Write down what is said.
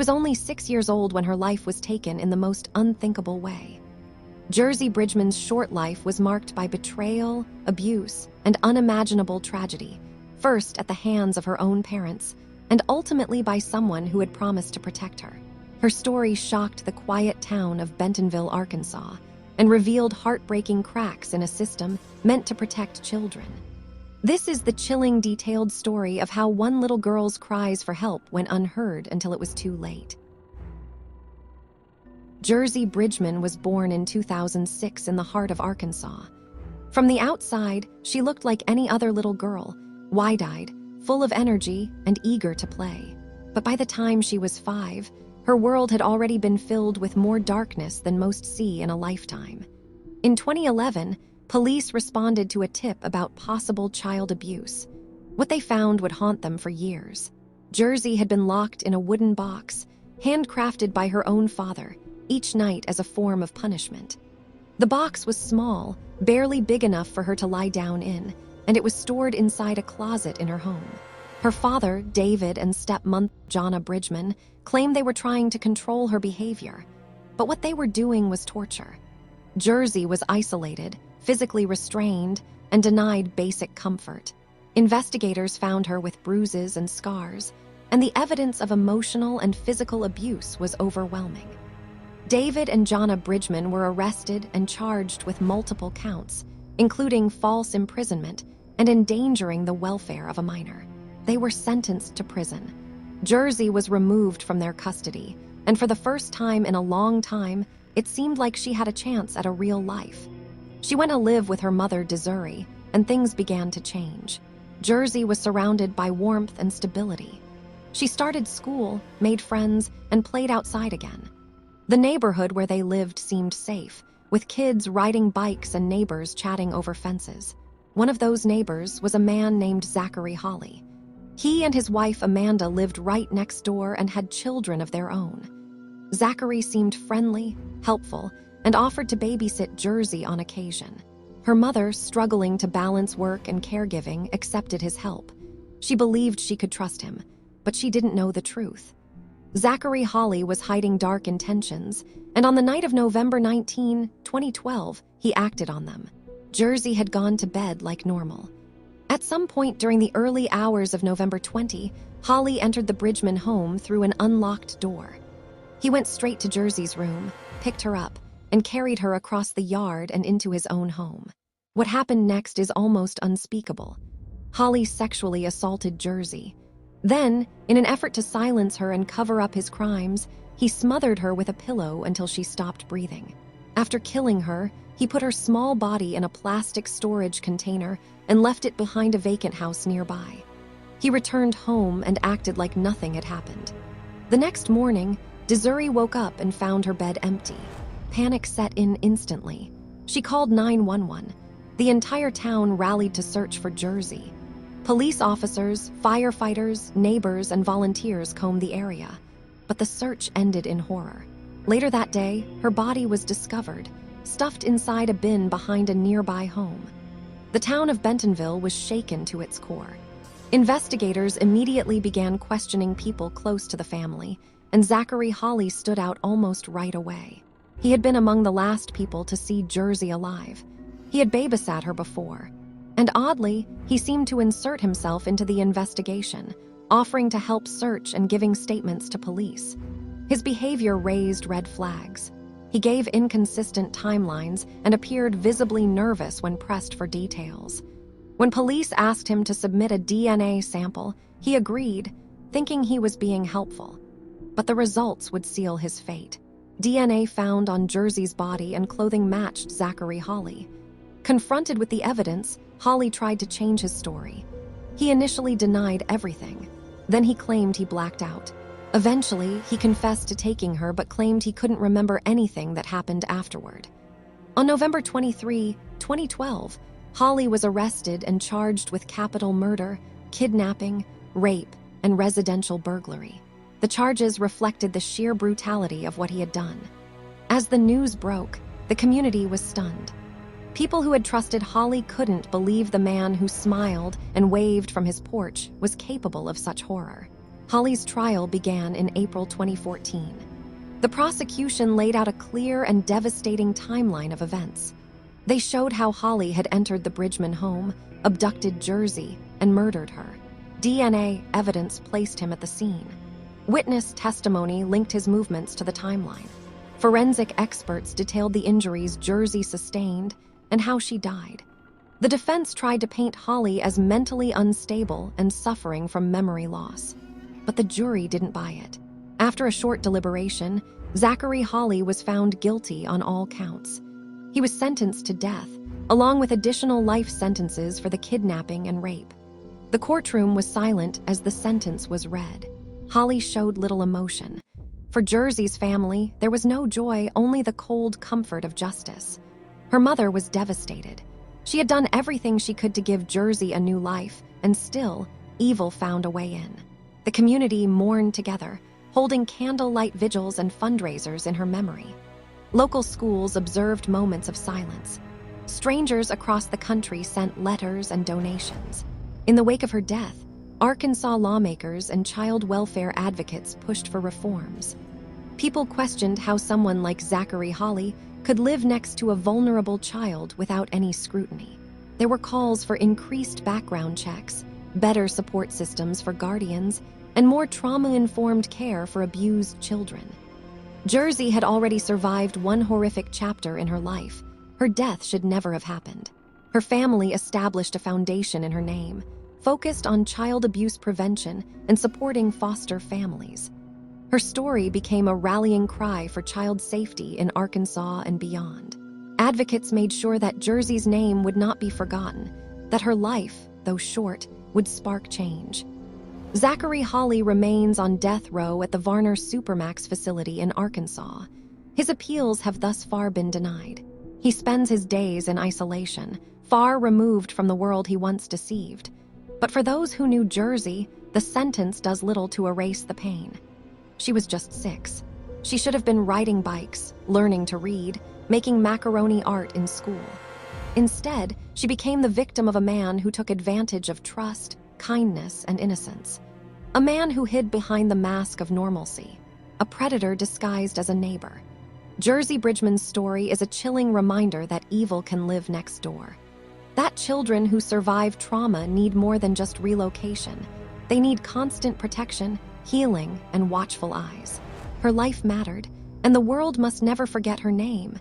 was only 6 years old when her life was taken in the most unthinkable way. Jersey Bridgeman's short life was marked by betrayal, abuse, and unimaginable tragedy, first at the hands of her own parents, and ultimately by someone who had promised to protect her. Her story shocked the quiet town of Bentonville, Arkansas, and revealed heartbreaking cracks in a system meant to protect children. This is the chilling, detailed story of how one little girl's cries for help went unheard until it was too late. Jersey Bridgeman was born in 2006 in the heart of Arkansas. From the outside, she looked like any other little girl, wide-eyed, full of energy, and eager to play. But by the time she was 5, her world had already been filled with more darkness than most see in a lifetime. In 2011, police responded to a tip about possible child abuse. What they found would haunt them for years. Jersey had been locked in a wooden box, handcrafted by her own father, each night as a form of punishment. The box was small, barely big enough for her to lie down in, and it was stored inside a closet in her home. Her father, David, and stepmother, Jersey Bridgeman, claimed they were trying to control her behavior, but what they were doing was torture. Jersey was isolated, physically restrained, and denied basic comfort. Investigators found her with bruises and scars, and the evidence of emotional and physical abuse was overwhelming. David and Jersey Bridgeman were arrested and charged with multiple counts, including false imprisonment and endangering the welfare of a minor. They were sentenced to prison. Jersey was removed from their custody, and for the first time in a long time, it seemed like she had a chance at a real life. She went to live with her mother, Desiree, and things began to change. Jersey was surrounded by warmth and stability. She started school, made friends, and played outside again. The neighborhood where they lived seemed safe, with kids riding bikes and neighbors chatting over fences. One of those neighbors was a man named Zachary Hawley. He and his wife Amanda lived right next door and had children of their own. Zachary seemed friendly, helpful, and offered to babysit Jersey on occasion. Her mother, struggling to balance work and caregiving, accepted his help. She believed she could trust him, but she didn't know the truth. Zachary Hawley was hiding dark intentions, and on the night of November 19, 2012, he acted on them. Jersey had gone to bed like normal. At some point during the early hours of November 20, Hawley entered the Bridgeman home through an unlocked door. He went straight to Jersey's room, picked her up, and carried her across the yard and into his own home. What happened next is almost unspeakable. Hawley sexually assaulted Jersey. Then, in an effort to silence her and cover up his crimes, he smothered her with a pillow until she stopped breathing. After killing her, he put her small body in a plastic storage container and left it behind a vacant house nearby. He returned home and acted like nothing had happened. The next morning, Desiree woke up and found her bed empty. Panic set in instantly. She called 911. The entire town rallied to search for Jersey. Police officers, firefighters, neighbors, and volunteers combed the area, but the search ended in horror. Later that day, her body was discovered, stuffed inside a bin behind a nearby home. The town of Bentonville was shaken to its core. Investigators immediately began questioning people close to the family, and Zachary Hawley stood out almost right away. He had been among the last people to see Jersey alive. He had babysat her before, and oddly, he seemed to insert himself into the investigation, offering to help search and giving statements to police. His behavior raised red flags. He gave inconsistent timelines and appeared visibly nervous when pressed for details. When police asked him to submit a DNA sample, he agreed, thinking he was being helpful. But the results would seal his fate. DNA found on Jersey's body and clothing matched Zachary Hawley. Confronted with the evidence, Hawley tried to change his story. He initially denied everything. Then he claimed he blacked out. Eventually, he confessed to taking her but claimed he couldn't remember anything that happened afterward. On November 23, 2012, Hawley was arrested and charged with capital murder, kidnapping, rape, and residential burglary. The charges reflected the sheer brutality of what he had done. As the news broke, the community was stunned. People who had trusted Hawley couldn't believe the man who smiled and waved from his porch was capable of such horror. Holly's trial began in April 2014. The prosecution laid out a clear and devastating timeline of events. They showed how Holly had entered the Bridgeman home, abducted Jersey, and murdered her. DNA evidence placed him at the scene. Witness testimony linked his movements to the timeline. Forensic experts detailed the injuries Jersey sustained and how she died. The defense tried to paint Holly as mentally unstable and suffering from memory loss. But the jury didn't buy it. After a short deliberation, Zachary Holly was found guilty on all counts. He was sentenced to death, along with additional life sentences for the kidnapping and rape. The courtroom was silent as the sentence was read. Holly showed little emotion. For Jersey's family, there was no joy, only the cold comfort of justice. Her mother was devastated. She had done everything she could to give Jersey a new life, and still, evil found a way in. The community mourned together, holding candlelight vigils and fundraisers in her memory. Local schools observed moments of silence. Strangers across the country sent letters and donations. In the wake of her death, Arkansas lawmakers and child welfare advocates pushed for reforms. People questioned how someone like Zachary Holly could live next to a vulnerable child without any scrutiny. There were calls for increased background checks, better support systems for guardians, and more trauma-informed care for abused children. Jersey had already survived one horrific chapter in her life. Her death should never have happened. Her family established a foundation in her name, focused on child abuse prevention and supporting foster families. Her story became a rallying cry for child safety in Arkansas and beyond. Advocates made sure that Jersey's name would not be forgotten, that her life, though short, would spark change. Zachary Holly remains on death row at the Varner Supermax facility in Arkansas. His appeals have thus far been denied. He spends his days in isolation, far removed from the world he once deceived. But for those who knew Jersey, the sentence does little to erase the pain. She was just 6. She should have been riding bikes, learning to read, making macaroni art in school. Instead, she became the victim of a man who took advantage of trust, kindness, and innocence. A man who hid behind the mask of normalcy. A predator disguised as a neighbor. Jersey Bridgeman's story is a chilling reminder that evil can live next door. That children who survive trauma need more than just relocation. They need constant protection, healing, and watchful eyes. Her life mattered, and the world must never forget her name.